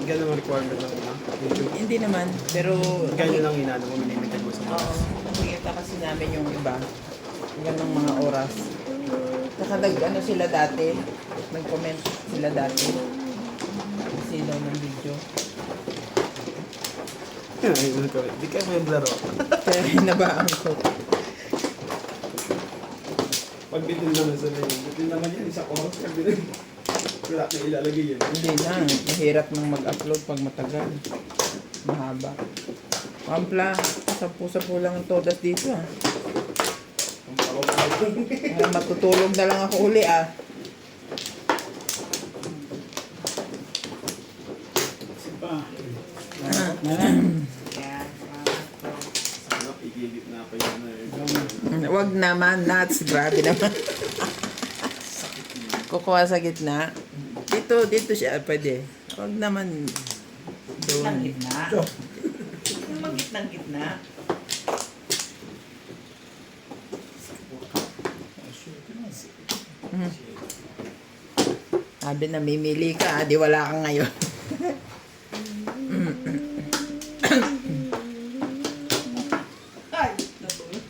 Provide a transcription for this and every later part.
Ganun ang requirement ng video. Hindi naman, pero Ganyan lang inaano mo, minimitan mo sa mga. oo, nakikita kasi namin yung iba. Ganong mga oras. Saka ano sila dati, nag-comment sila dati. Sino ng video. Ayun ko. Di kayo may blaro. Kaya hinabaan ko. Pag bitin naman sa layo. Bitin naman yan, isang oras pag bitin. Wala na ilalagay yan. Hindi na, mahirap nang mag-upload pag matagal. Mahaba. Pampla, 10 lang ang todas dito ah. Ang paro-paro. Ay, matutulog na lang ako uli ah. Pa. Sarap, igilip na pa yun na. Wag naman, nuts. Grabe naman. Kukuha sa gitna. Dito siya. Pwede. Wag naman. Gitnang Doon. gitna. Yung mag gitnang gitna. Sabi na mimili ka, di wala ka ngayon. Ay, natulog.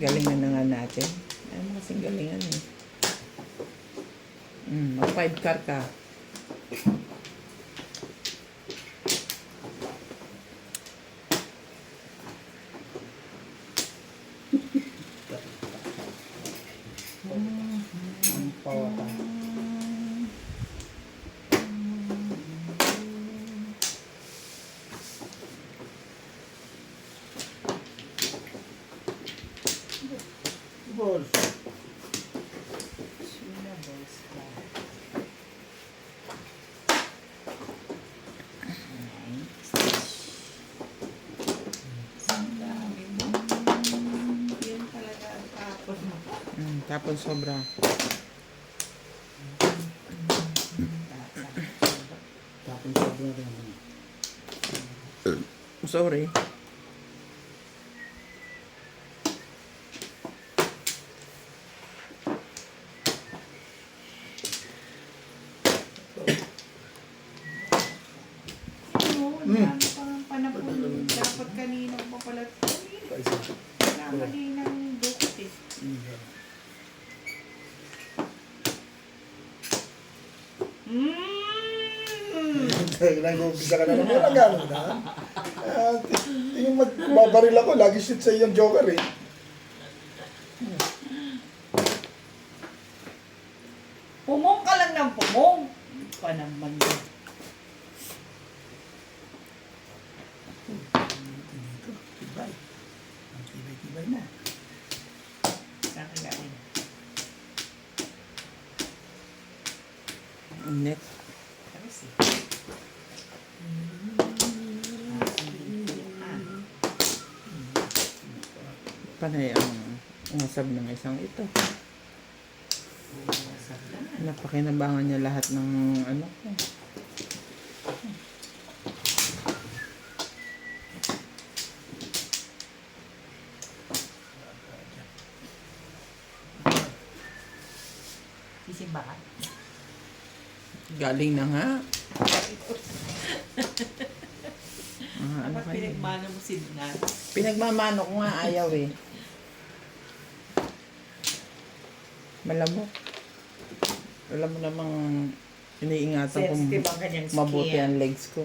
Galingan na nga natin. Ay mo kasing galingan eh. Mag 5 car ka. Ang pawata. Balls. Sina balls ka. Ang dami mo. Yun talaga ang tapos mo. Tapon sobra. Tapos sobra rin. Sorry. Oo, ang dami pang panapon. Dapat kanina pa pala. Namali ng dukot eh. Nag-umpisa ka na naman. Wala gano'n na. Yung magbabaril ako, lagi shoot sa yung Joker eh. Pumong ka lang ng pumong. Pa naman yun. Tibay. Ang tibay-tibay mo. Nakagaling. Init. Tapos eh. Panay ang ngasab ng isang ito. Napakinabangan niya lahat ng ano ko. Sisimbahan. Galing na nga. Ano Dapat kayo? pinagmano mo signal. Pinagmamano ko nga ayaw eh. Malamok. Alam mo namang iniingatan ko Sensitive ang kanyang skin. mabuti ang legs ko.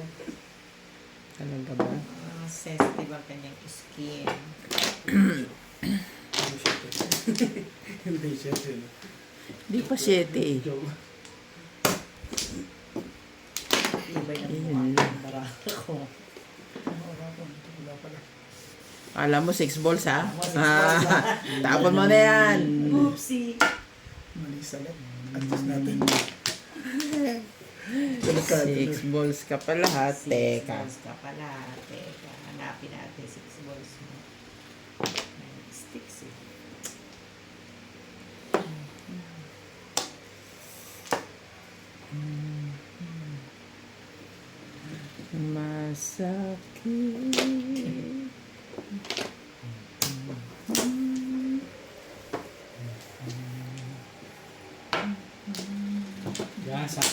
Talaga ba? Sensitive ang kanyang skin. Hindi siya sila. Di pa 7 eh. Ibay na Yun mukha. lang. Baraka ko. Alam mo 6 balls ha? Alam mo, 6 balls ba? Tapon mo na yan. Oopsie. Mali salat. Adjust natin. Delikado. 6 balls ka pala ha. Six Teka. balls ka pala. Teka. Hanapin natin 6 balls mo. May sticks eh. Masakit. ginahasa.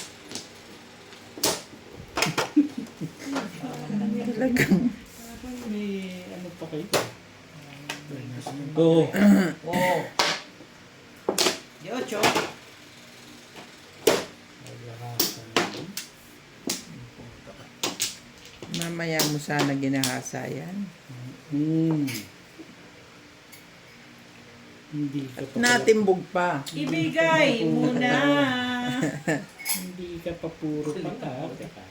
Talagang. May ano pa kayo? Oo. Oo. Di ocho. Mamaya mo sana ginahasa yan. Hmm. Hindi ka pa pala, Natimbog pa. Ibigay muna. hindi ka pa puro pata. Teka.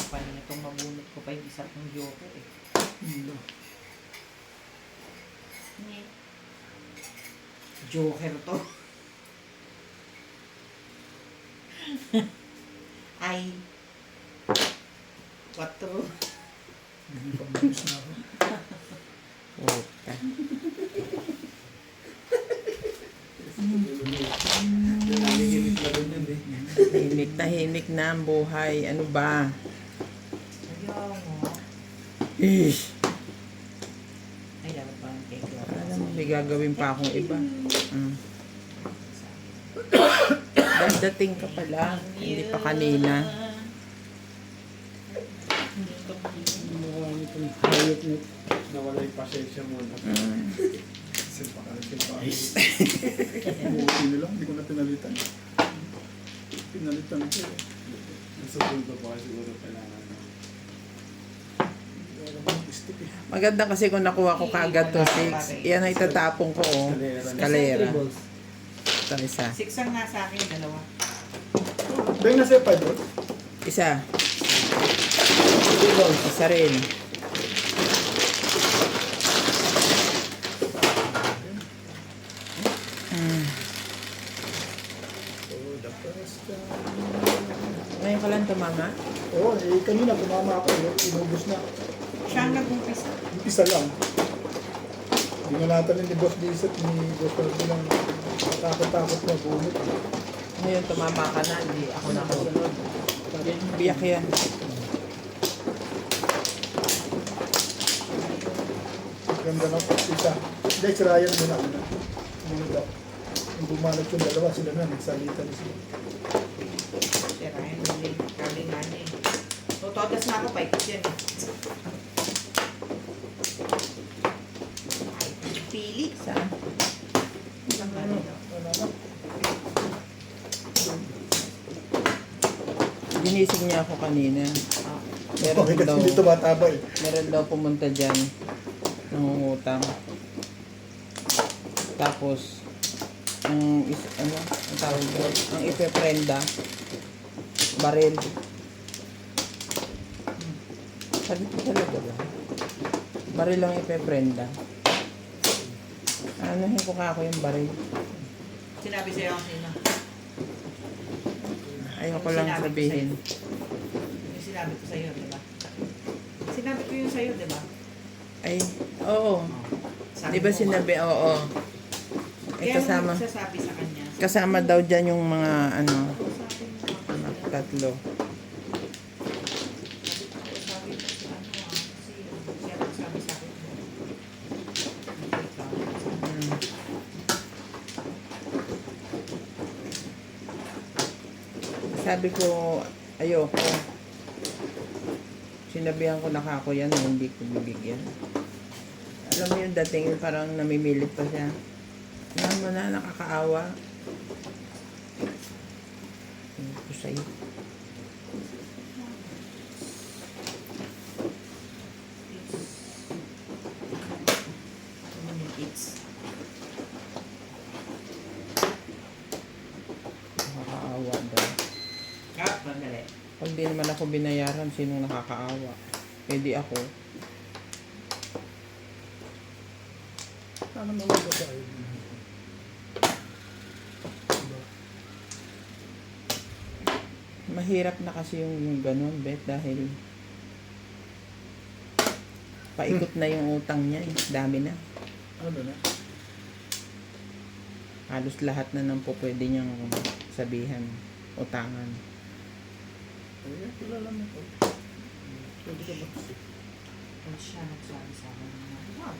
Paano na itong mabunot ko pa yung isa kong joker eh. Joker to. Ay. 4. Pagbukas na ako. Puta. Nanginginig na rin yun eh. Tahimik na ang buhay. Ano ba? Ayaw mo. Ish. Ay, dapat pa ang cake. Alam mo, may gagawin pa akong iba. Dating ka pala. Hindi pa kanina. Mukha nitong hayop na Nawala yung pasensya mo na. Simpa ka, simpa ka. Buti nila, hindi ko na pinalitan. Pinalitan ko. Nasa punto pa kasi siguro kailangan na. Wala bang stick eh. Maganda kasi kung nakuha ko kagad to 6. Yan ang itatapon ko oh. Eskalera. Ito isa. 6 ang nasa akin, dalawa. Dahil nasa 5 bro. Isa. Isa rin. Oh, the first time. Ngayon ka lang tumama? Oo, eh kanina kumama ako, inubos na. Siya ang nag-umpisa. Isa lang. Binalatan ni Boss Dizet ni Boss Cardi lang takot-takot na bumit. Ngayon tumama ka na, hindi ako nakasunod. Biyak yan. Ganda ng isa. Hindi, si Ryan muna. Muna daw. Yung bumalat yung dalawa, sila na, nagsalita na sila. Si Ryan, hindi. Kami nga niya eh. Tutodas na ako, paikot yan eh. Ay, pili. Saan? Isang gano'n daw. Wala na. Ginising niya ako kanina. Meron Okay, kasi daw, hindi tumataba eh. meron daw pumunta dyan. Nangungutang. Tapos, ang tawag doon? Ang ipeprenda, baril. Sabi ko talaga ba? Baril lang ipeprenda. Anuhin ko ka ako yung baril. Sinabi sa'yo ang sino. Ayoko lang sabihin. Yung sinabi ko sa'yo, di ba? Sinabi ko yun sa'yo, di ba? Ay, oo. Di ba mo, sinabi, oo. Eh, Kaya kasama, mo nagsasabi sa kanya. kasama daw dyan yung mga, ano, Kausapin mo ako. anak, tatlo. Sabi ko si ano kasi siya nagsabi sa akin. Hmm. Sabi ko, ayoko. Sinabihan ko na kako yan, hindi ko bibigyan. Alam mo yung dating, parang namimilit pa siya. Alam mo na, nakakaawa. Sabi ko sa'yo. It's Nakakaawa daw. mandali. Pag di naman ako binayaran, sinong nakakaawa? Pwede ako. Ano naman ba tayo? Diba? Mahirap na kasi yung ganun, Bet, dahil paikot na yung utang niya eh. Dami na. Ano na? Halos lahat na nang po pwede niyang sabihan, utangan. Ay, kilala mo ko. Pwede ka ba kasi? Tapos siya nagsabi sa akin na, wow,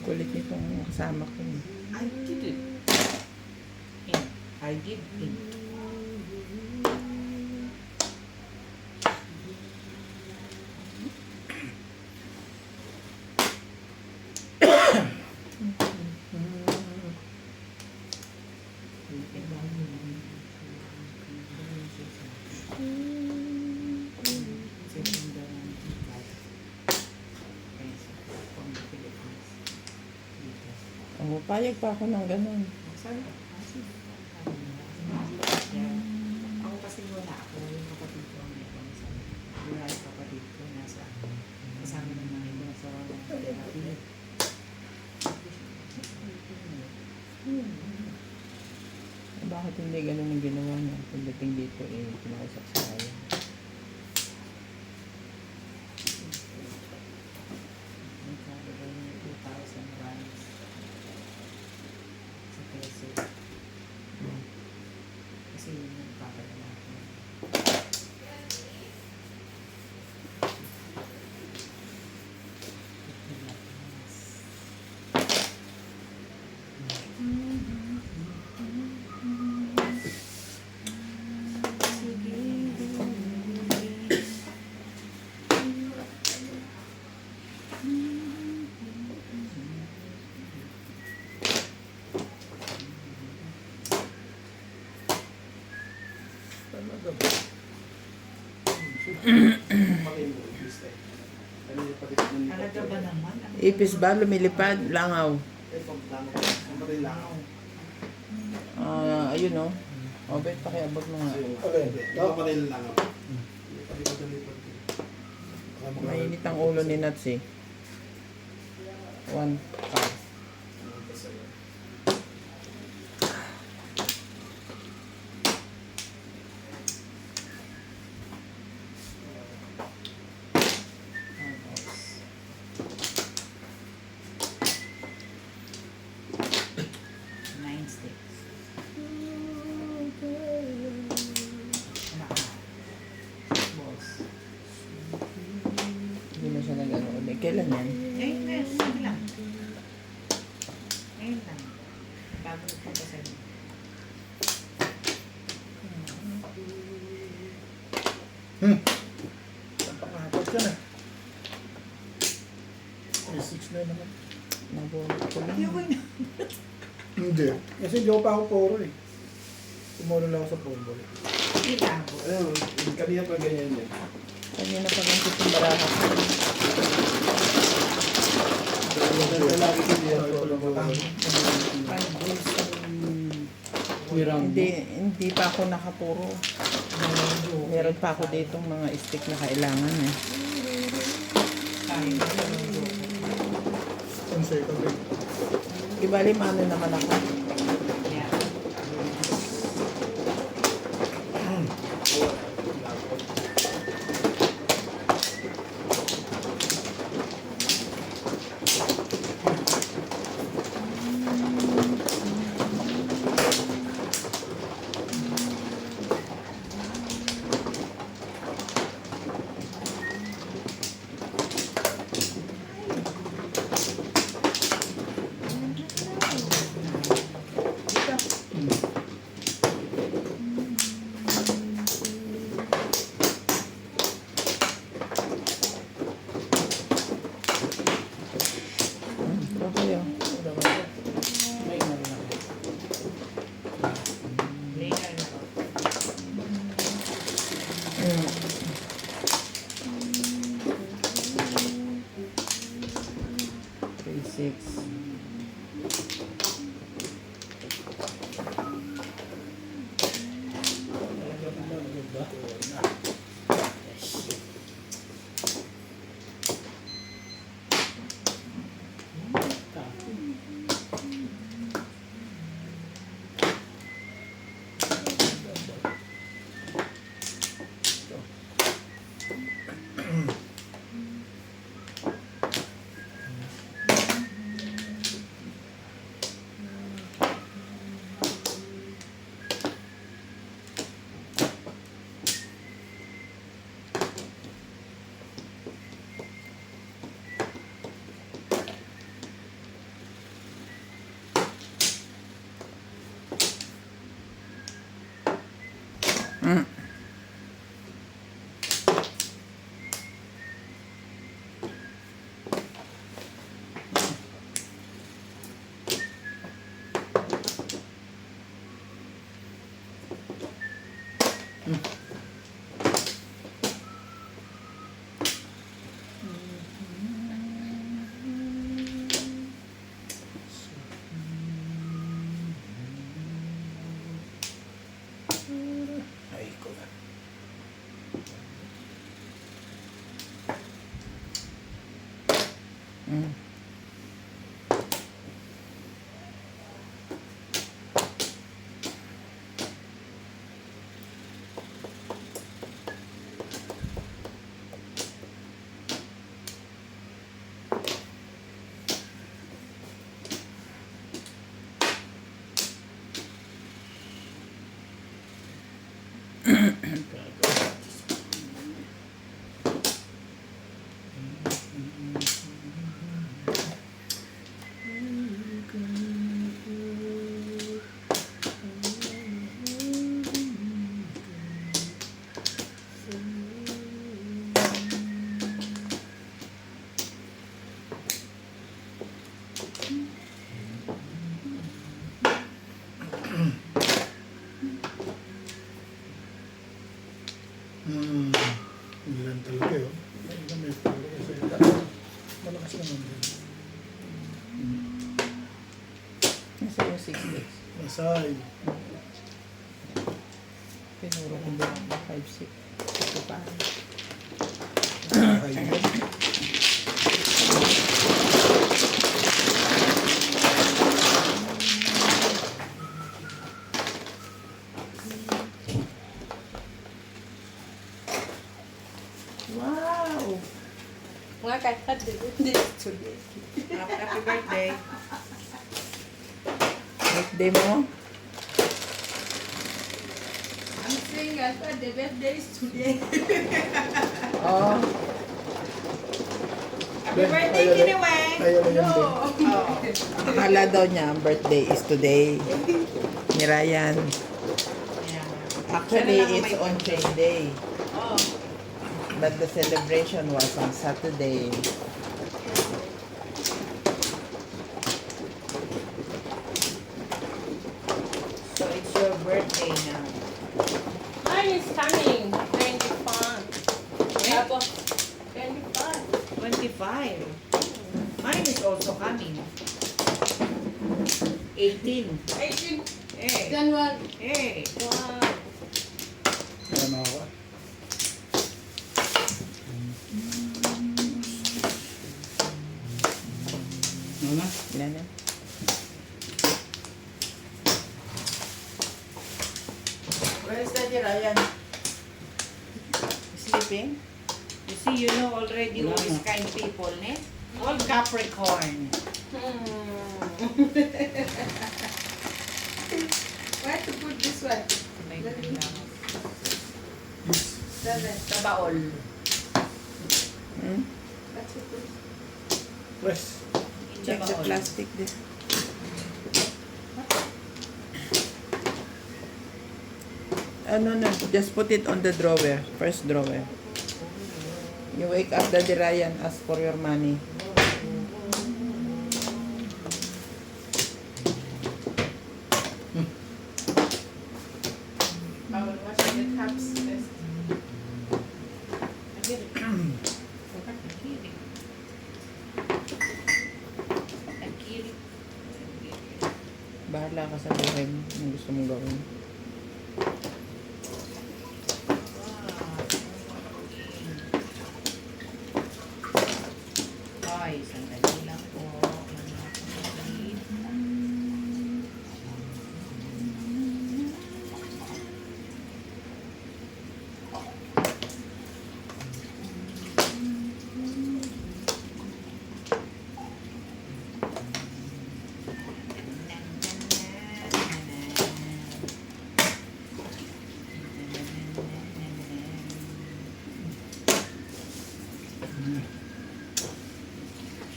Kulit nitong kasama ko. I did it. And I did it. Oh, payag pa ako ng ganun. Sabi ko, ako kasi wala ako, yung kapatid ko ang meron sa wala yung kapatid ko nasa kasama ng mga iba sa therapy. Bakit hindi ganun ang ginawa niya? Pagdating dito, kinausap sa kanya. Nagsabi ko yung 2,000 runs sa peso. Kasi yun yung papadala ko. Talaga ba? Makin mo, please, eh. Ano yung patikit ng Talaga ba naman? Ipis ba? Lumilipad? Langaw. Eh, pagplano ko. Ang patin lang ako. Ayun oh. O, bet pakiabot mo nga. Kasi yung Okay. Ito patin lang ako. Lipat-lipat. Mainit ang ulo ni Nats eh. 1 cup. Nine sticks. Balls. Hindi na siya nag-ano ulit. Kailan yan? Ngayon na, sige lang. Ngayon lang. Bago ko pa sa inyo. Pangapat ka na. 3-6 na naman. Nabunot ko lang. Ayoko na. Hindi. Kasi hindi ko pa ako puro eh. Tumuro lang ako sa puro. Ilabo. Ayun, kanina pa ganyan yan. Kanina pa lang yung baraha. Lagi ko yan. Hindi pa ako nakapuro. Meron pa ako ditong mga stick na kailangan eh. Kaya na lang. Ang second day. Ibali mano naman ako. Yeah. Okay oh. Later na. Three, 6. Mm. Ilan talaga yun. Talaga may talaga sa ila. Malakas naman din. Nasa yung 6 days. Masay. Pinuro ko din 5-6. Ito pa. Masay. Wow! Mga kahit hindi today. Happy birthday. Birthday mo? I'm saying I thought the birthday is today. Oh. Happy birthday, Ayaw na- Kiniwe! ayaw na yan No. din. Oh. Akala daw niya ang birthday is today. Ni Ryan. Actually, it's on train day. Oh. But the celebration was on Saturday. So it's your birthday now. Mine is coming. 25. Tapos, 25. 25. Mine is also coming. 18. 18. Hey. January. Hey. Wow. Ano ako? Ano na? Ilan na? Where is Daddy Ryan? Sleeping? You see, you know already who is kind people, ne? All Capricorn. Where to put this one? May lang. Seven. Sa baol. Hmm? That's it. Press. In the Check the baol. plastic there. No. Just put it on the drawer. First drawer. You wake up Daddy Ryan, ask for your money. I will watch the tabs first. Bahala ka sa buhay mo. Kung gusto mong gawin. Ay, sandali lang po.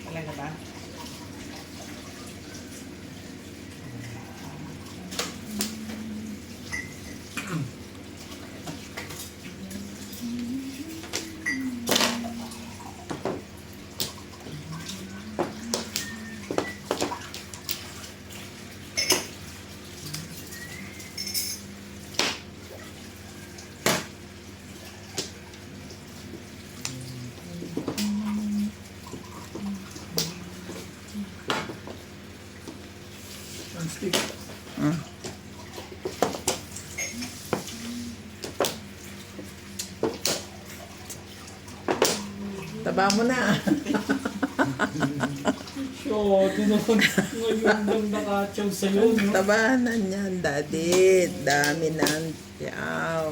Talaga ba? Taba mo na. Shot, naman. Ngayon lang nakachaw sa'yo, no? Tabanan yan, daddy. Dami ng tiyaw.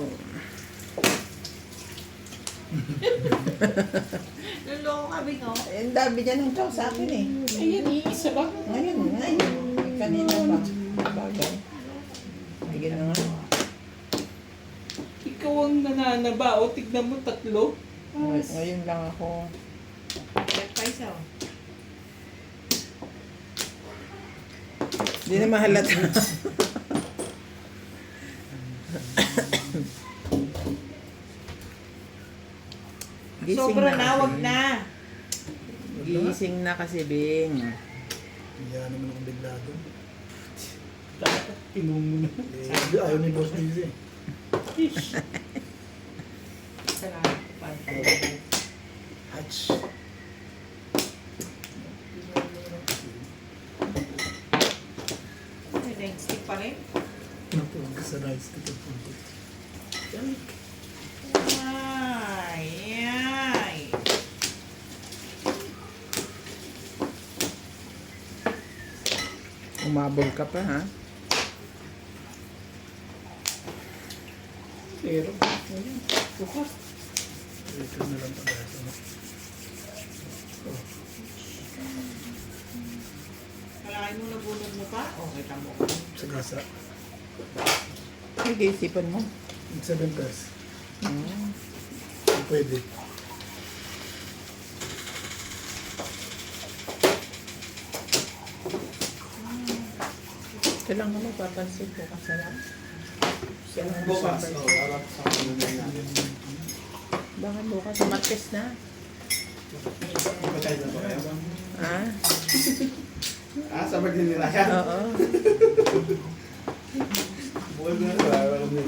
Luloko kami, no? Eh, ang dami dyan ng tiyaw sa akin eh. Ayan, iisa lang. Ngayon. Kanina pa. Bagay. Bigyan na nga. Ikaw ang nananaba. O, tignan mo, 3. Ngayon lang ako. Get pa isa, oh. Hindi na mahalata. Gising Sobra na, kasi. wag na. Gising na kasi, Bing. Yan naman akong bigla doon. Dapat tinong mo na. Eh, ayaw ni Boss Dizzy. Salamat pa. Hatch. May nagstick pa rin. Napuwag ka sa rice. Ay, ay. Umabol ka pa, ha? Pero, ayan. Bukas. Ito na lang pag-asa mo. Kalahin mo nabunod mo pa? O, kita mo. Sa gasa. Sige, isipan mo. 7 pesos. Hmm. Pwede. Kailangan mo papansin ko kasi lang. Bukas, para sa kanila na. Bakit bukas? Martes na. Ipatay na ba kayo? Ha? Sa pagdinilayan? Oo. Bukas na, wala na.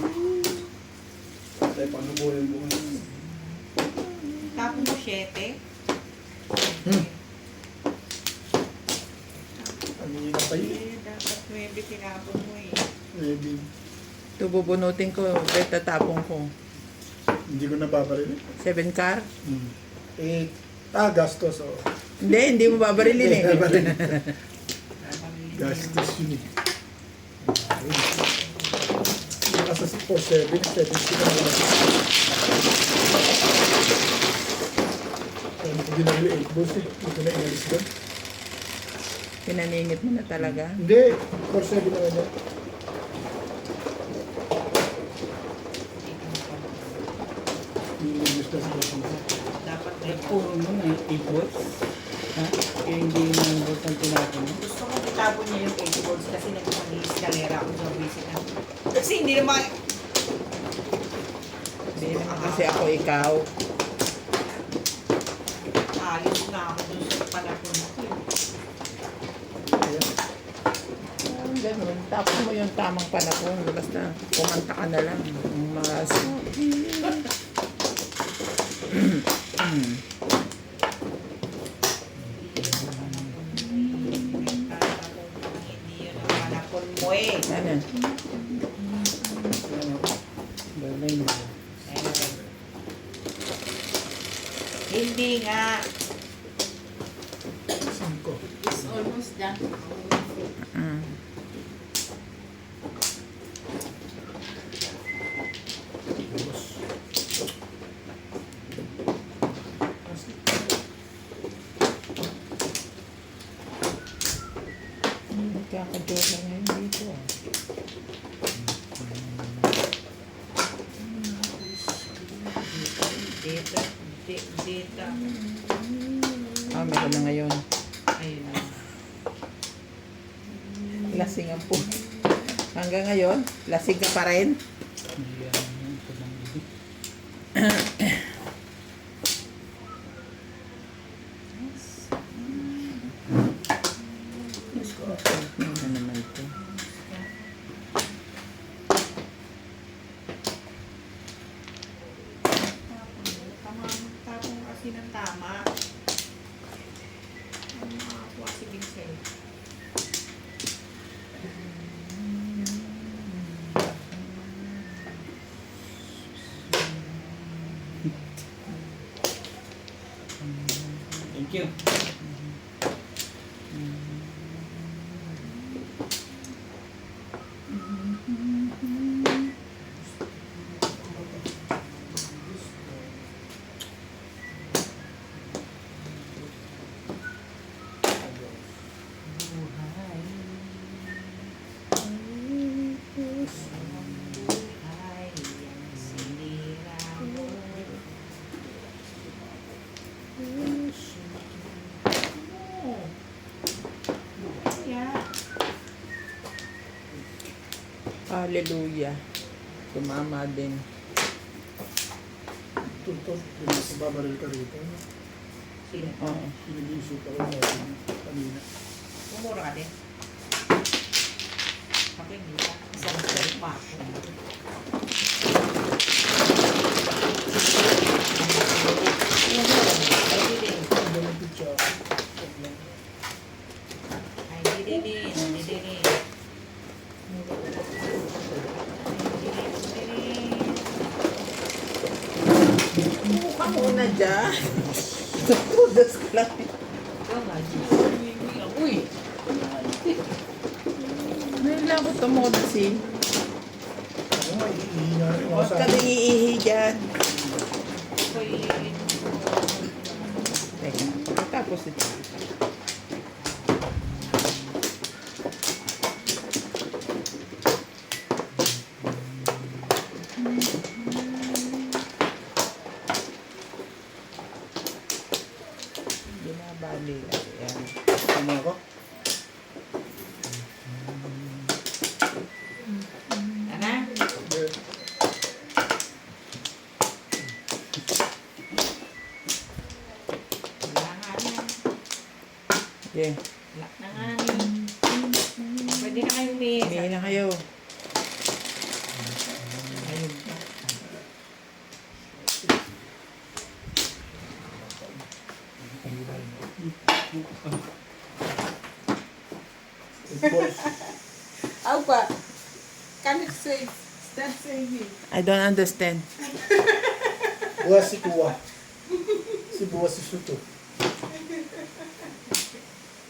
Patay pa ano buhay bukas. Tapos mo 7. Ano yun na tayo? Eh, dapat 9 tinapon mo eh. Maybe. Ito bubunutin ko. Kaya tatapong ko. Hindi ko nababaril. 7 car? Eh, gastos. Oh. Hindi mo babarilin eh. Babaril. Dapat Gastos yun eh. Nasa 4-7, 70 ka na lang. Ano ko ginagawa 8 balls eh. Hindi ko na inalis doon. Pinaningit mo na talaga. Hindi, 4-7 naman yan. Nililis na sa mga. dapat At may puro mo na, ibot. Ha? Kaya hindi na ibot ang tinapon mo. Gusto ko itapon niya yung 8 balls kasi nagpapag-escalera ako sa visit na. Kasi hindi naman, Hindi naman kasi ako ikaw. ayos na ako dun sa panahon ko. Ayan. Ganun. Tapos mo yung tamang panahon. Basta kumanta ka na lang. Mas... Hindi yun ang panahon mo eh. Ano? Balay na. Hindi nga. 5. It's almost done. Mm. Nagkakajola ngayon dito. Data. Data. Meron na ngayon. Ayun na. Lasing ang po. Hanggang ngayon, lasing ka pa rin. Ayan, ito lang bibi. Ano naman ito? Tapong kasi ng tama. Ang makakuha si Vincent. Thank you. Buhay ang sinira mo. Yeah. Hallelujah. Tumama din. Tuntos, babaril ka rito. Sino? Oo. Pinilisip ako na kanina. Umura ka din. Ako hindi pa. Isang trip pa ako. Ay, didin. Ang dalang pizza. Ay, didin. Didin. Buka muna dyan. Tudas ka lang. Ikaw nga, Gis. Uy! Ngayon lang ako tumodas eh. Ako nga, ihina rin ako Huwag sa ka nang iihi dyan. Ako'y Teka, tapos ito. Binabali. Ayan. ano ako. Ana? Okay. Wala nga yan. Yeah. Wala na nga yan. Pwede na kayong mesa. Umihi na kayo. Ayun pa. Alba, can you say, start saying it? I don't understand. Buwas si Kuwa. Si Buwas si Suto.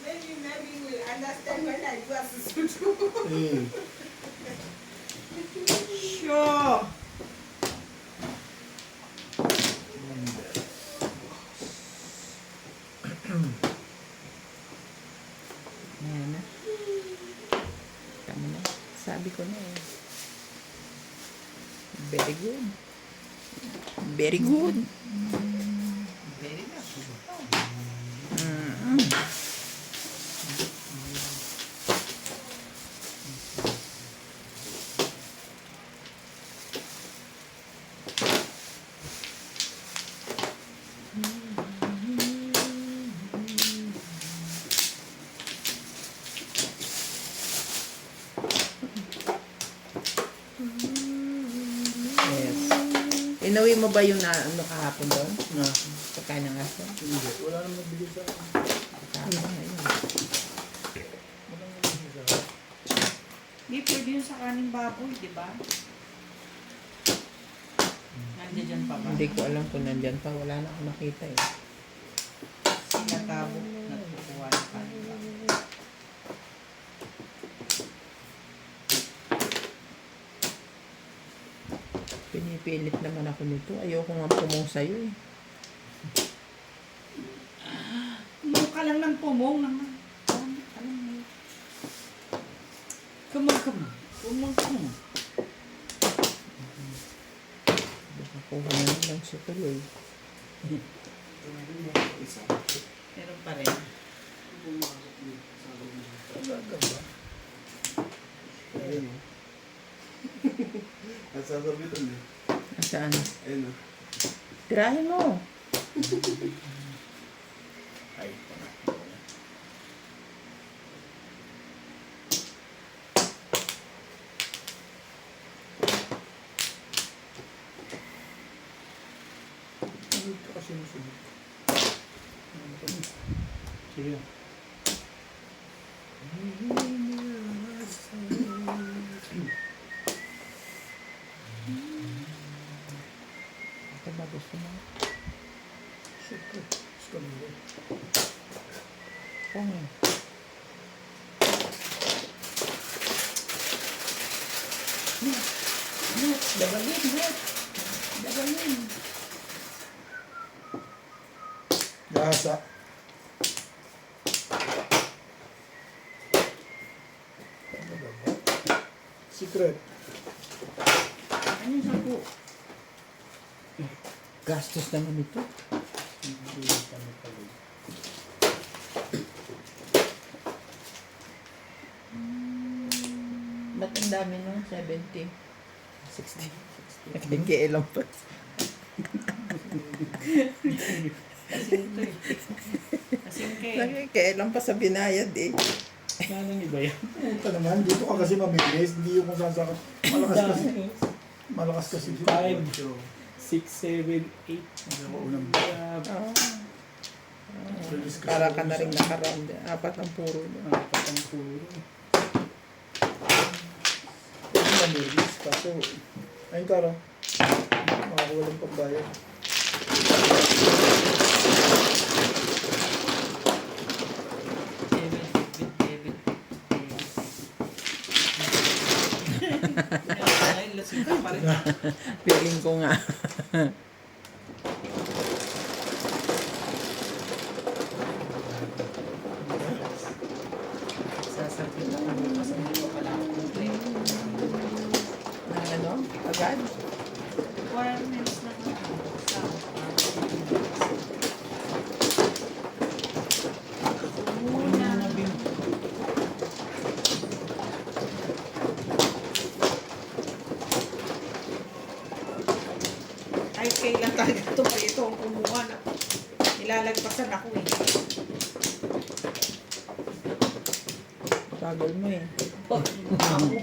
Maybe you will understand when I do as a suit. Eh. Sure. Ayan na. Tama na. Sabi ko na eh. Very good. Very good. Very good. Mm. Yes. Inuwi mo ba yung ano kahapon doon? Na. Pagkain ng aso? Hindi. Wala naman nagbigay sa akin. Tama na yun. Wala naman nagbigay sa akin. Hindi pwede yun sa kaning baboy, di ba? Nandiyan dyan pa ba? Hindi ko alam kung nandyan pa. Wala na ako nakita eh. Sinatabo. Nagkukuha ng kaning baboy. Pinipilit naman ako nito. Ayoko nga pumong sa'yo eh. Mukha lang ng pumong naman. Alam mo. Come on, come on. Pumong, pumong. Nakuha na lang siya tuloy. Meron pa rin. Talaga ba? Ayun o. At sasabitan eh. Nasaan? Ayun o. Tirahin mo. Ay, ano ito kasi nasunod? Sige. Ito ba gusto mo? Siyempre. Oh. Dabalin. Gasa. Secret. Ano yung sapo? Gastos naman ito. Ba't ang dami nun? 70? 60? Nagkailan pa. Nagkailan pa sa binayad eh. Sana iba yan. Puta naman, dito ka kasi mamilis. Hindi yung kung saan saan. Malakas kasi dito. 5, 6, 7, 8. Para ka na rin nakaround. 4 ang puro. Apat ang puro. Hindi mamilis. Kaso, ayun Tara. Makakuwalang pambayad. Feeling ko nga. Sasabihin lang ako kasi hindi ko pala ako complete. Na ano? Agad? Requirements na ako sa muna. Ay, kailan talaga ito ang kumuha na. Nilalagpasan ako eh. Bagal mo eh. Ako.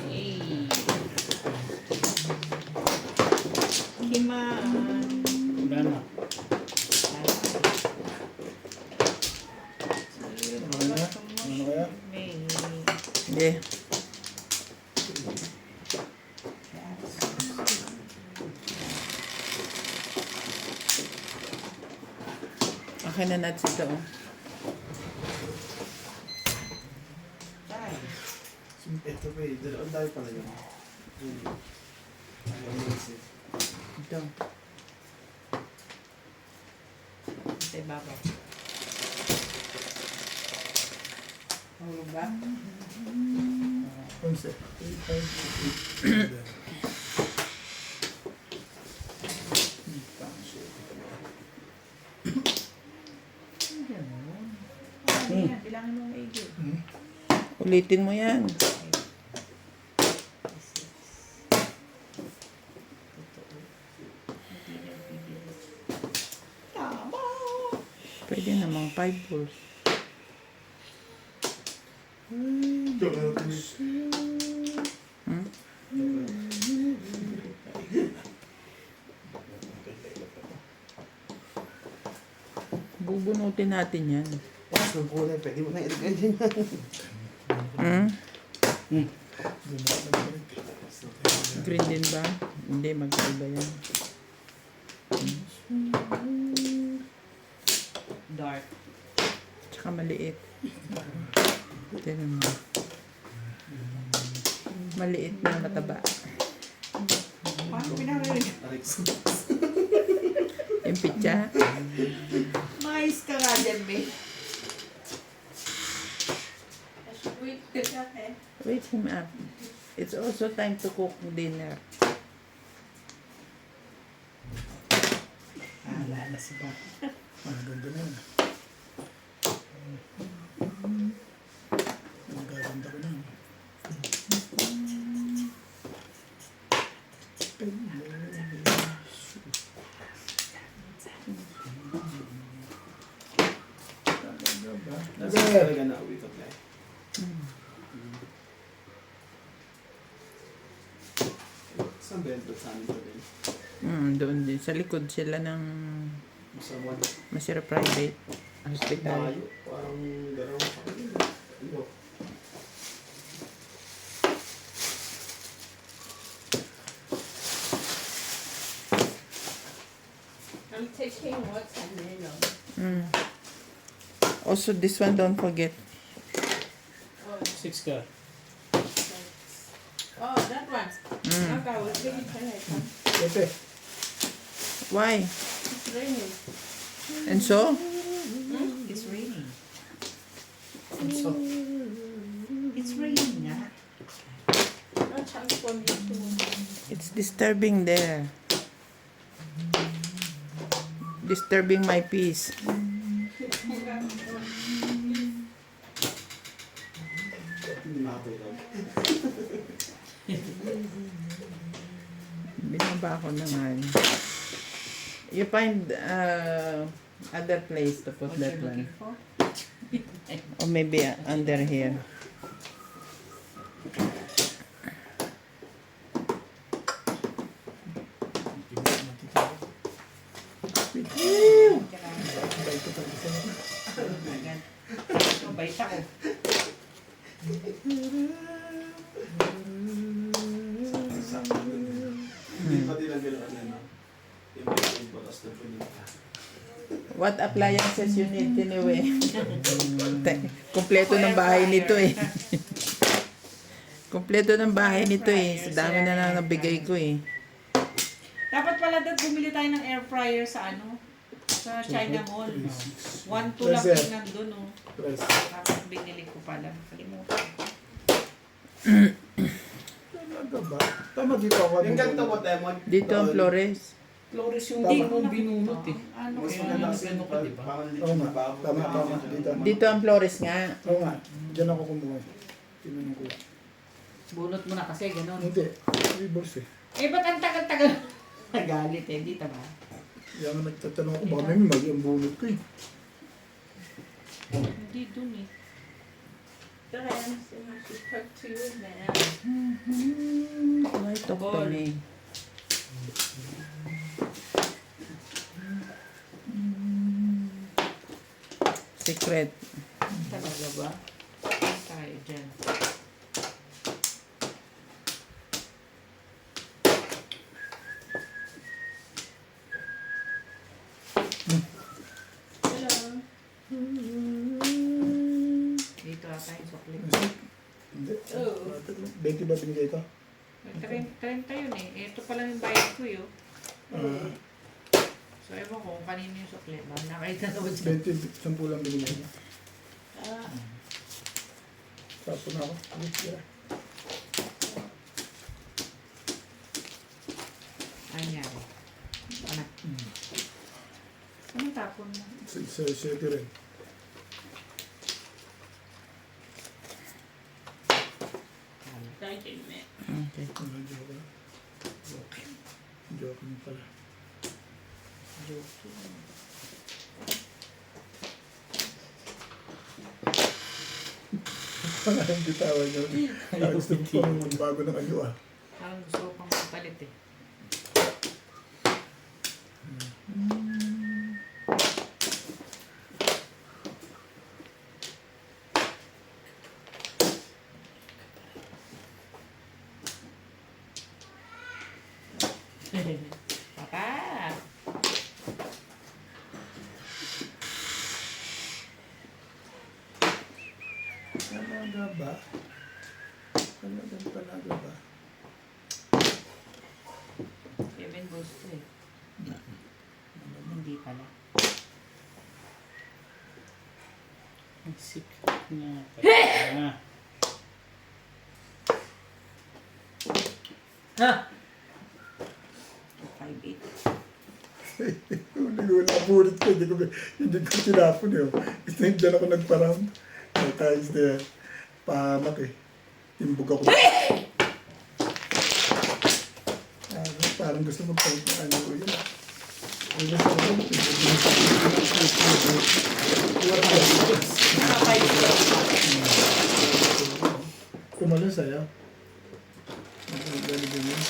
Hey. Himaan. Wala na. Ano kaya? Hindi. Akin na nuts ito. Oh. Ito pa eh. Ang dami pala yun. Ito. Sa ibabaw. Hulog ba? Concept. Bilangin mo maigi. Ulitin mo yan. Tama! Pwede namang 5 balls. Hmm? Bubunutin natin yan. Ang kulay, pwede mo na ilagay din yan. Hmm? Green din ba? Hindi, magkaiba yan. Dark. Tsaka maliit. Tignan mo. Maliit na mataba. Paano pinarinig? Yung pitya. Mais ka nga dyan, be. Wait him up. It's also time to cook dinner. Wala na si Bob. Ganda na yun. Magaganda ko na yun. Nasa talaga na uwi ito, Clay. Saan ba yun? Sa amin pa din. Doon din. Sa likod sila ng Masama. Masira Private Hospital. Layo. Parang gano'n. Ano? I'm taking watermelon. Mm. Also, this one, don't forget. Oh, 6 ka. oh, that one. Mm. Okay, I will take it when I come. Pepe, Why? It's raining. And so? It's raining. So, it's raining nga. No chance for me to. It's disturbing there. Disturbing my peace. Matulog. Binaba ko na nga. You find other place to put What that you're one. looking for? Or maybe under here. bait ko pag isa na. Agad. Mabait ako. Hindi pa tinanggal ang ano. Yung may batas na pinita. What appliances you need anyway? Kompleto ng bahay nito eh. Kompleto ng bahay nito eh. Sa dami na lang nabigay ko eh. Dapat pala dad bumili tayo ng air fryer sa ano? Sa China Mall. 1-2 lang din nandun, oh. Press. Tapos binili ko pala. Kalimutan. Talaga ba? Tama dito ako. Yung ganito mo, Temon. Dito ang Flores. Flores yung Tama. di mo binunot eh. Ano Mas kaya? maganda kasi ano ka, di ba? parang Oo nga. babo. Tama. Dito. Dito ang Flores nga. Oo nga. Diyan ako kumuha. Tinanong ko. Bunot mo na kasi, ganun. Hindi. Reverse eh. Eh, ba't ang tagal-tagal? Nagalit eh, di tama. Kaya nga nagtatanong ako, baka may mali ang bunot ko eh. Hindi dun eh. Then I should talk to you now. Why talk to me? Secret. Talaga ba? Saan tayo dyan? Hello. Dito ata yung sukli. Hindi. Oh. 20 ba binigay ko? 30 yun eh. Ito pala yung bayad ko yun. Ah, So, ewan ko kung kanino yung sukli. Ba? Nakita naman siya. 20, 10 lang binigay ko. Ah, Tapos na ako. Yeah. Ay, nangyari. Anak. Anong tapon mo? Sa city rin. thank you, man. Okay. Ano, joke lang. Joke lang pala. Parang bitawan nyo. Gusto mo pang magbago ng ano ah. Parang gusto ko pang magpalit eh. Papa! Talaga ba? Talaga ba? Kevin gusto eh. Hindi pala. Ang secret nga pala. Ha? 5'8". Hindi ko nabulit ko. Hindi ko tinapon yun. Ito yung dyan ako nagparang. Tapos na pahamak eh. Timbog ako. Parang gusto mo pang ano ko yun. Ano gusto mo? Kumalo sa'yo. Ang galing yun.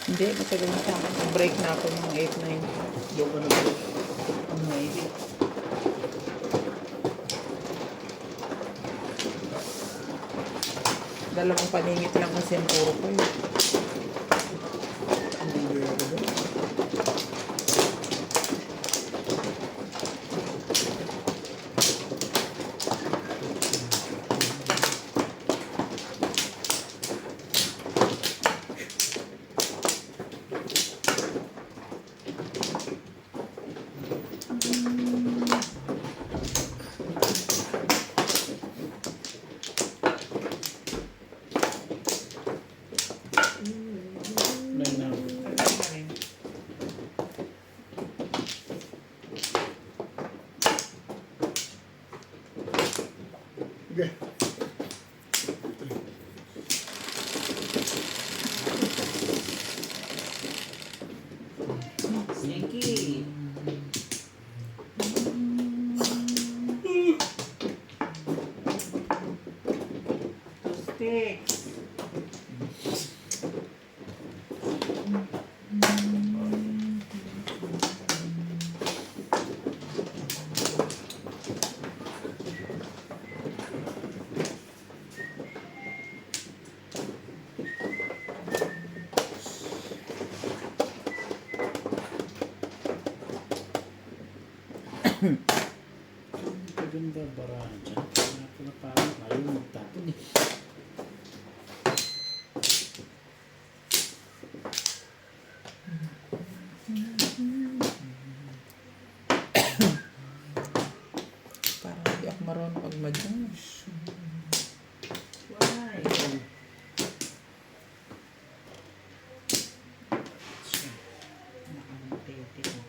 Hindi, matagal na sa akin. Break na ako ng 8-9. Doon ka na ba? Ano na ibig? Dalawang paningit lang kasi ang puro ko eh. Hindi ako ba? cosmetics. Maganda barahan dyan. Kaya pala parang ayaw magtapon eh. Parang hindi ako marunong mag-madyos. Why? Nakamutete ko.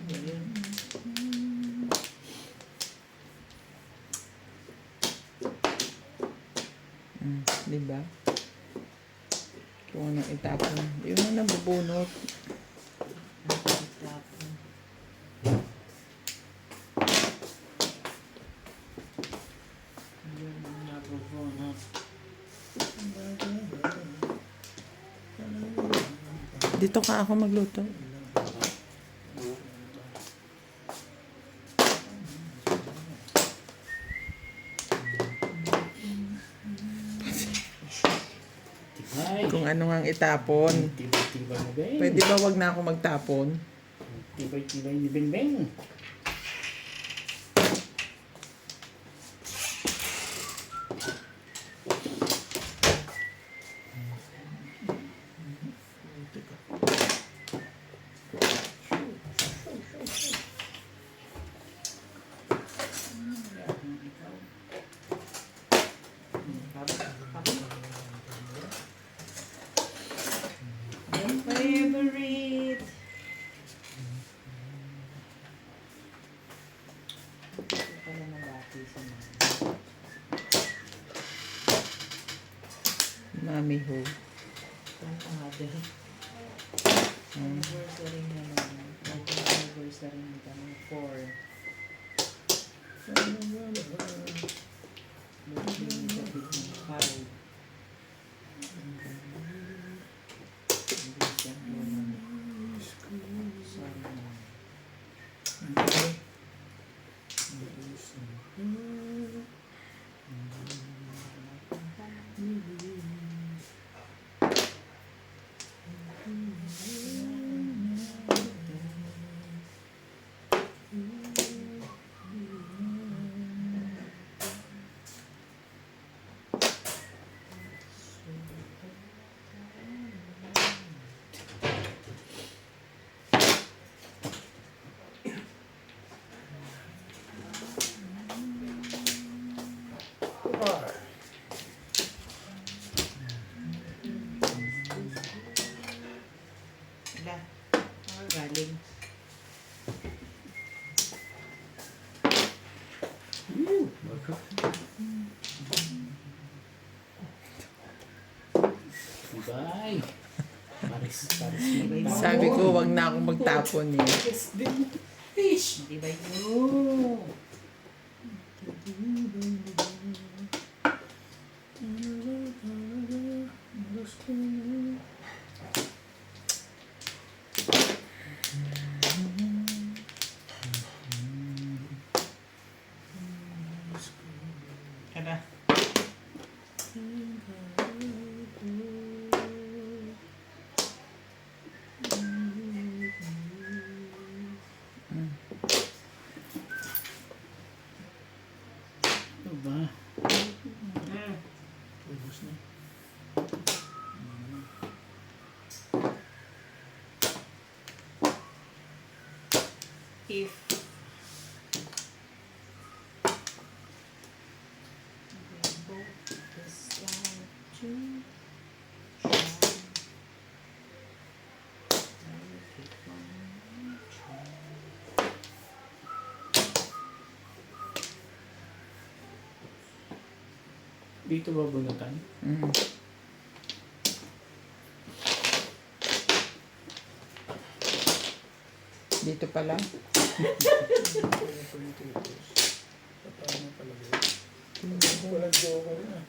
Ayun. Di ba? Kung anong itapon. Yung mga nabubunot. Nakakitapon. Ayun ang nabubunot. Dito ka ako magluto. Tibay. Kung ano nga itapon. Tibay-tibay mo, Ben. Pwede ba wag na ako magtapon? Tibay-tibay ni Ben Ben. Yung favorite. Ito pala nabati sa mga. Mami ho. Ang father. Anniversary na naman. Anniversary na kami. 4. Birthday ni David ng 5. Wala. Ang galing. Tibay. Paris magtapon. Sabi ko wag na ako magtapon eh. Yes, din. Fish. Di ba yun? Kada. Ito ba? Ubus na. If we both decide to try, I'll keep on trying. Dito ba bunutan? Mm. Dito pala. Ito yung titos. Sa tama talaga. Walang joker na.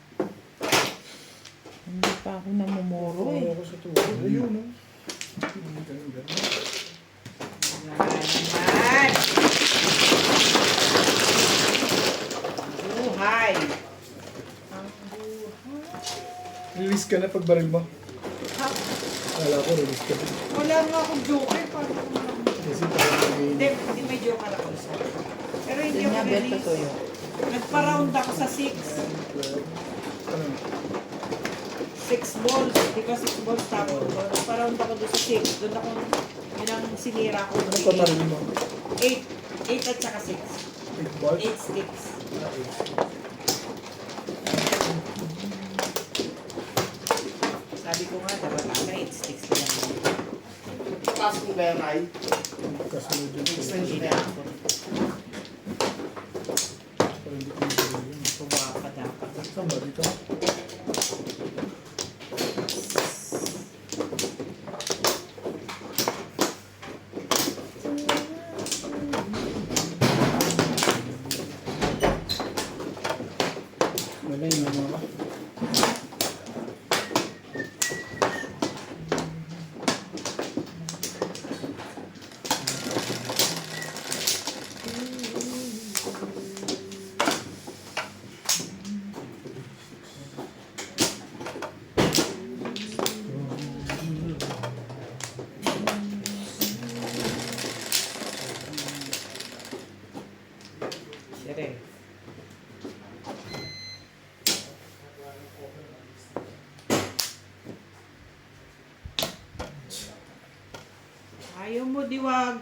Hindi pa ako namumuro eh. Ako sa tuwa. Ayun, no? Ganun. Wala naman. Buhay. Ang buhay. Release ka na pag baril mo. Ha? Kala ko, release ka na. Wala nga akong joker. Paano ko naman? Kasi parang Hindi may joker ako isa. Pero hindi Yun ako nga, bet release. ko yun. Nagpa-round ako sa 6. ano, 6 balls. Di ba 6 balls tapos? Nagpa-round ako doon sa 6. Doon ako, yun ang sinira ko. ano pa baril mo? 8. 8 at saka 6. 8 balls? 8 sticks. Sabi ko nga, dapat ako 8 sticks na lang. Taas mo ba yan, Ay? Kasunod yun. Hindi na ako. Parang hindi ko mabaril yun. Tuwa ka dapat. Saan ba dito? Wala yung mga Sire. Ayaw mo, diwag.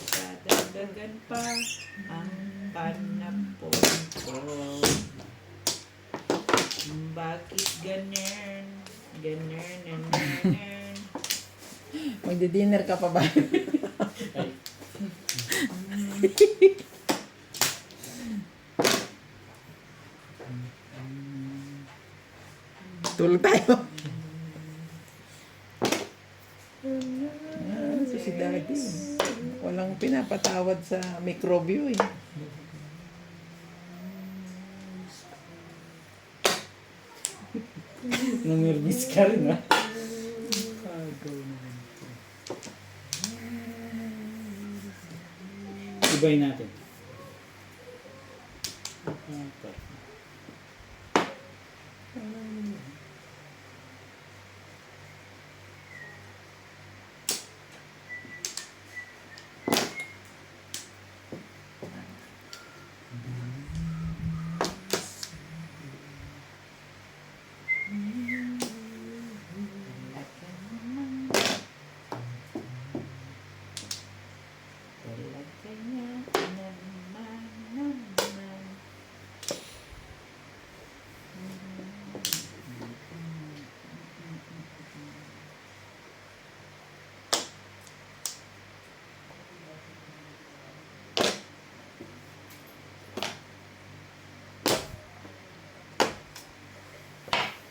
Nadagdagan pa ang panapon ko. Bakit ganyan? Ganyan. Magdi-dinner ka pa ba? Tulog tayo. Ito si Daddy. Walang pinapatawad sa mikrobyo eh. Numirbis ka rin, ha? Ibayin natin.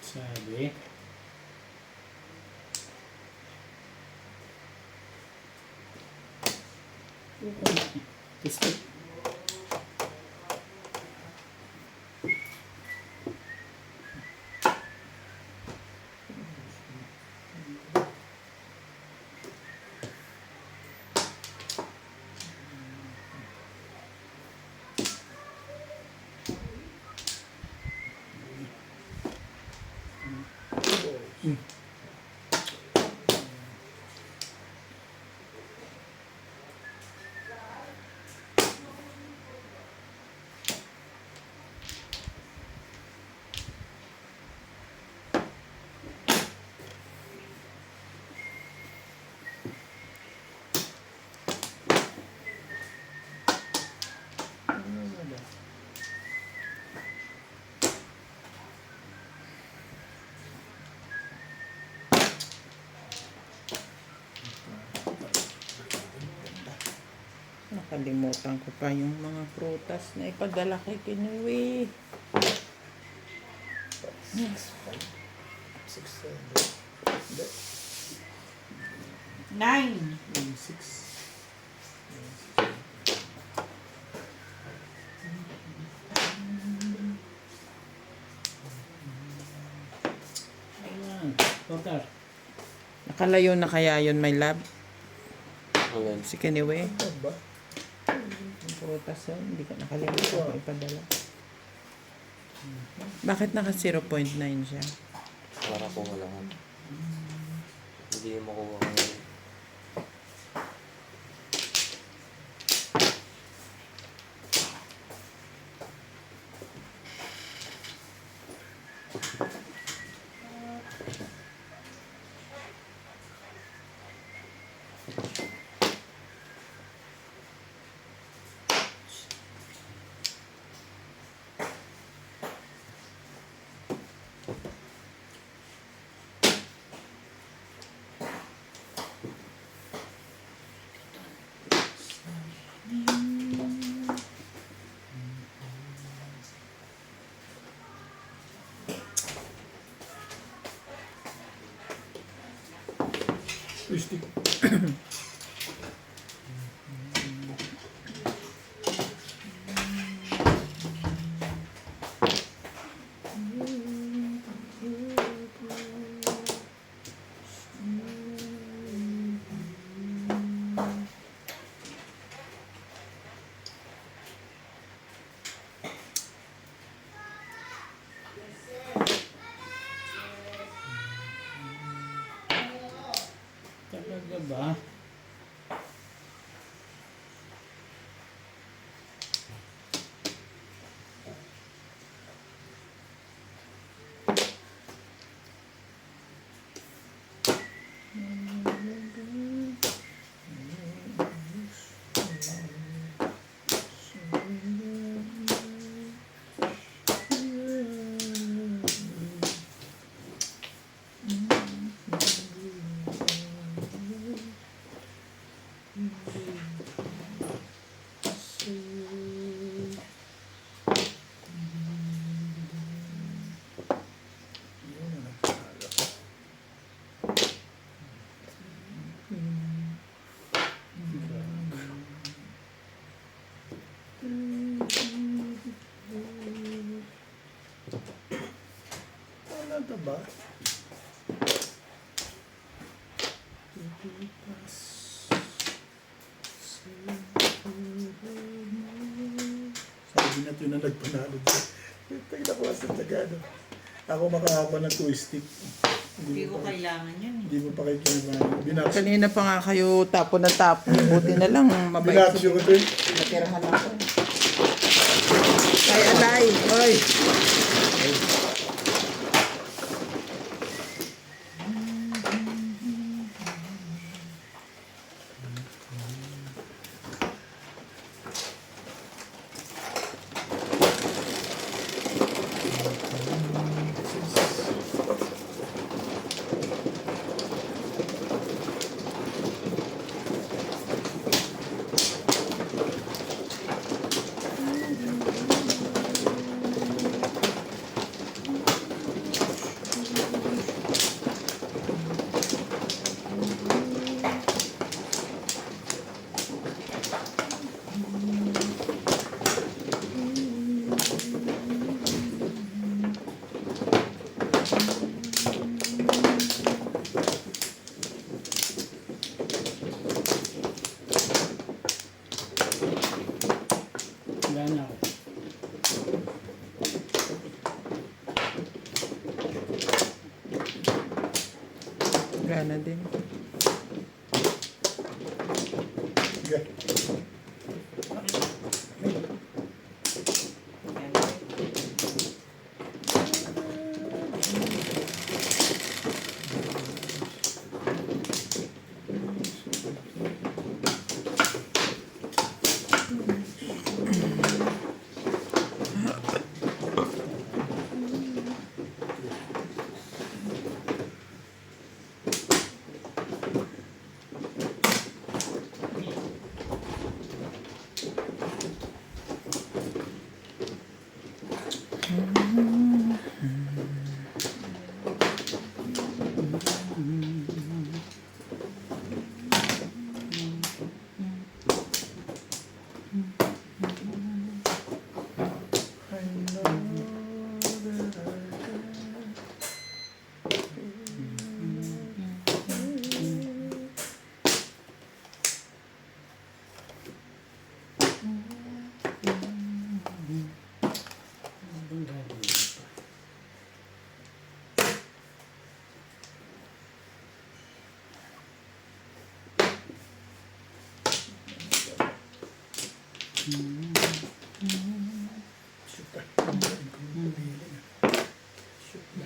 Sabi. Gusto. Kalimutan ko pa yung mga prutas na ipadala kay Kiniwi. 6, 7, 9. 6. Ayan. Total. Nakalayo na kaya yun, my love? Alin? Si Kiniwi. Ano ba? Yung prutas yun, hindi ka nakalimutan ko ipadala. Bakit naka 0.9 siya? Para po lahat. Hindi mo makuha ngayon. Twisty. Talaga ba? Ano ba? Sabi natin yun na nagpanalo dyan. Tayo na ko sa Tagado. Ako makahaba ng 2 stick. Hindi ko kailangan yun eh. Hindi mo pa kayo kinabahan. Binaksyo. Kanina pa nga kayo tapo na tapo. Buti na lang, mabait. Binaksyo ko ito eh. Natirahan ako. Ay, alay! Oy! Wala na ako. Wala na din. Sige. Shoot pa. Shoot na.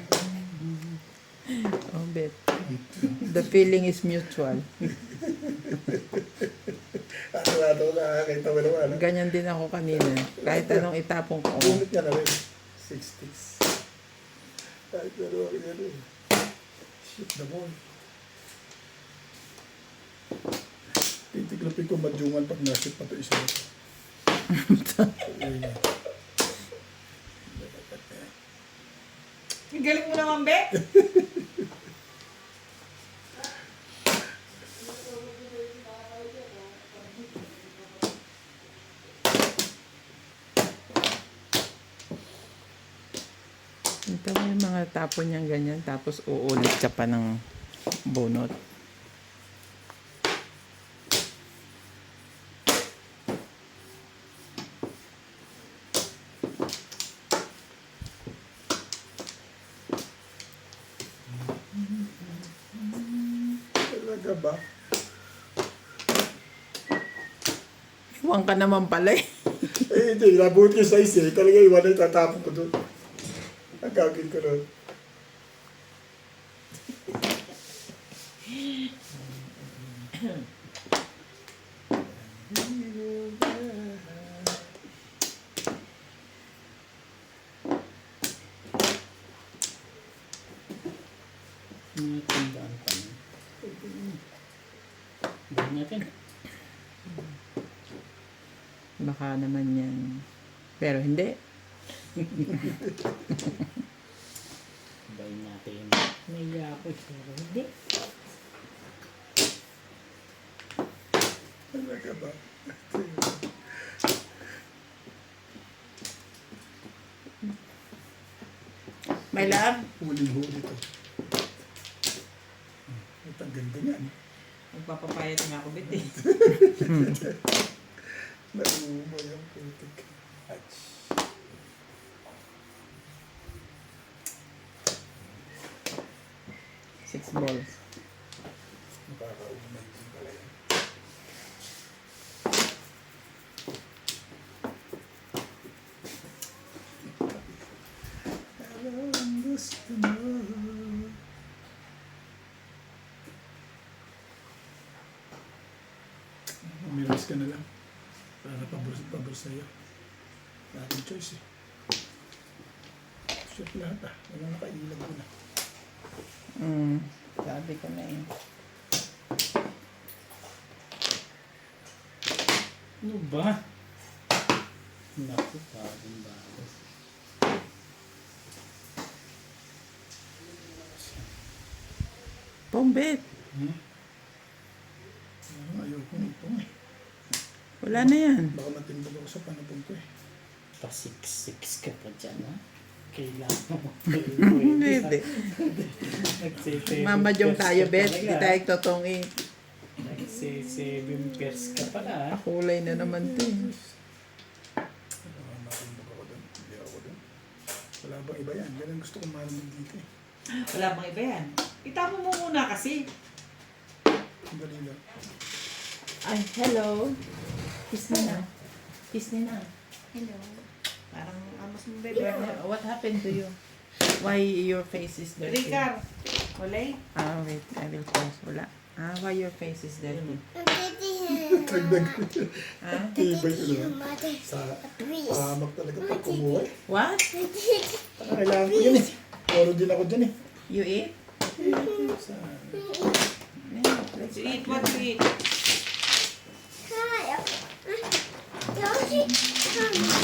Oh, bet. The feeling is mutual. Ano nakakita mo naman. Ganyan din ako kanina. Kahit anong itapong ko. Unit niya na rin. 60s. Kahit ano ako yan eh. Shoot the ball. Titiklapin ko madyungan pag nasip pa ito isa. Ang galing mo naman, Be. Ito mo yung mga tapon niyang ganyan. Tapos uulit ka pa ng bunot. Talaga ba? Iwan ka naman pala eh. Eh hindi, nabuhat ko sa isa eh. Talaga iwan na itatapon ko doon. Ang gagawin ko doon. Tandaan pa. Gawin natin. Baka naman yan. Pero hindi. Gawin natin. Naiya ako pero hindi. Talaga ba? My love? Huling-huli to. Ito ang ganda niyan. Magpapapayat nga ako, Bet eh. Nauma yung putik. Ach. Six balls. Nakakaumay din pala yan. Alam gusto mo. Umiras ka na lang. Para pabor sa'yo. Wala akong choice eh. Shoot lahat ah. Wala nakailag ko na. Sabi ko na eh. Ano ba? Naku, parang balas. Pombet. Ayokong itong eh. Wala na yan. Baka matimbag ako sa panapon ko eh. Pasiksik ka pa dyan, ha? Kailangan mo. Hindi. Mama Jong tayo, Bet. Hindi tayo totongi. Nagse-7 pairs ka pala, ha? Pakulay na naman to eh. Baka matimbag ako doon. Hindi ako doon. Wala bang iba yan? Yan ang gusto kong malamig dito eh. Wala bang iba yan? Itapon mo muna kasi. Dali lang. Ay, hello. Kiss me na. Kiss me na. Hello. Parang amos mo, bebe. What happened to you? Why your face is dirty? Ricard, wala Wait. I will pause. Wala. Why your face is dirty? Tagdag ko yan. Ah? Tibay ko naman. Sa pahamak talaga pag kumuha eh. What? Kailangan ko yun eh. Oro din ako dyan eh. You eat? Sa... Yeah, let's You eat eat. what you eat. Hi.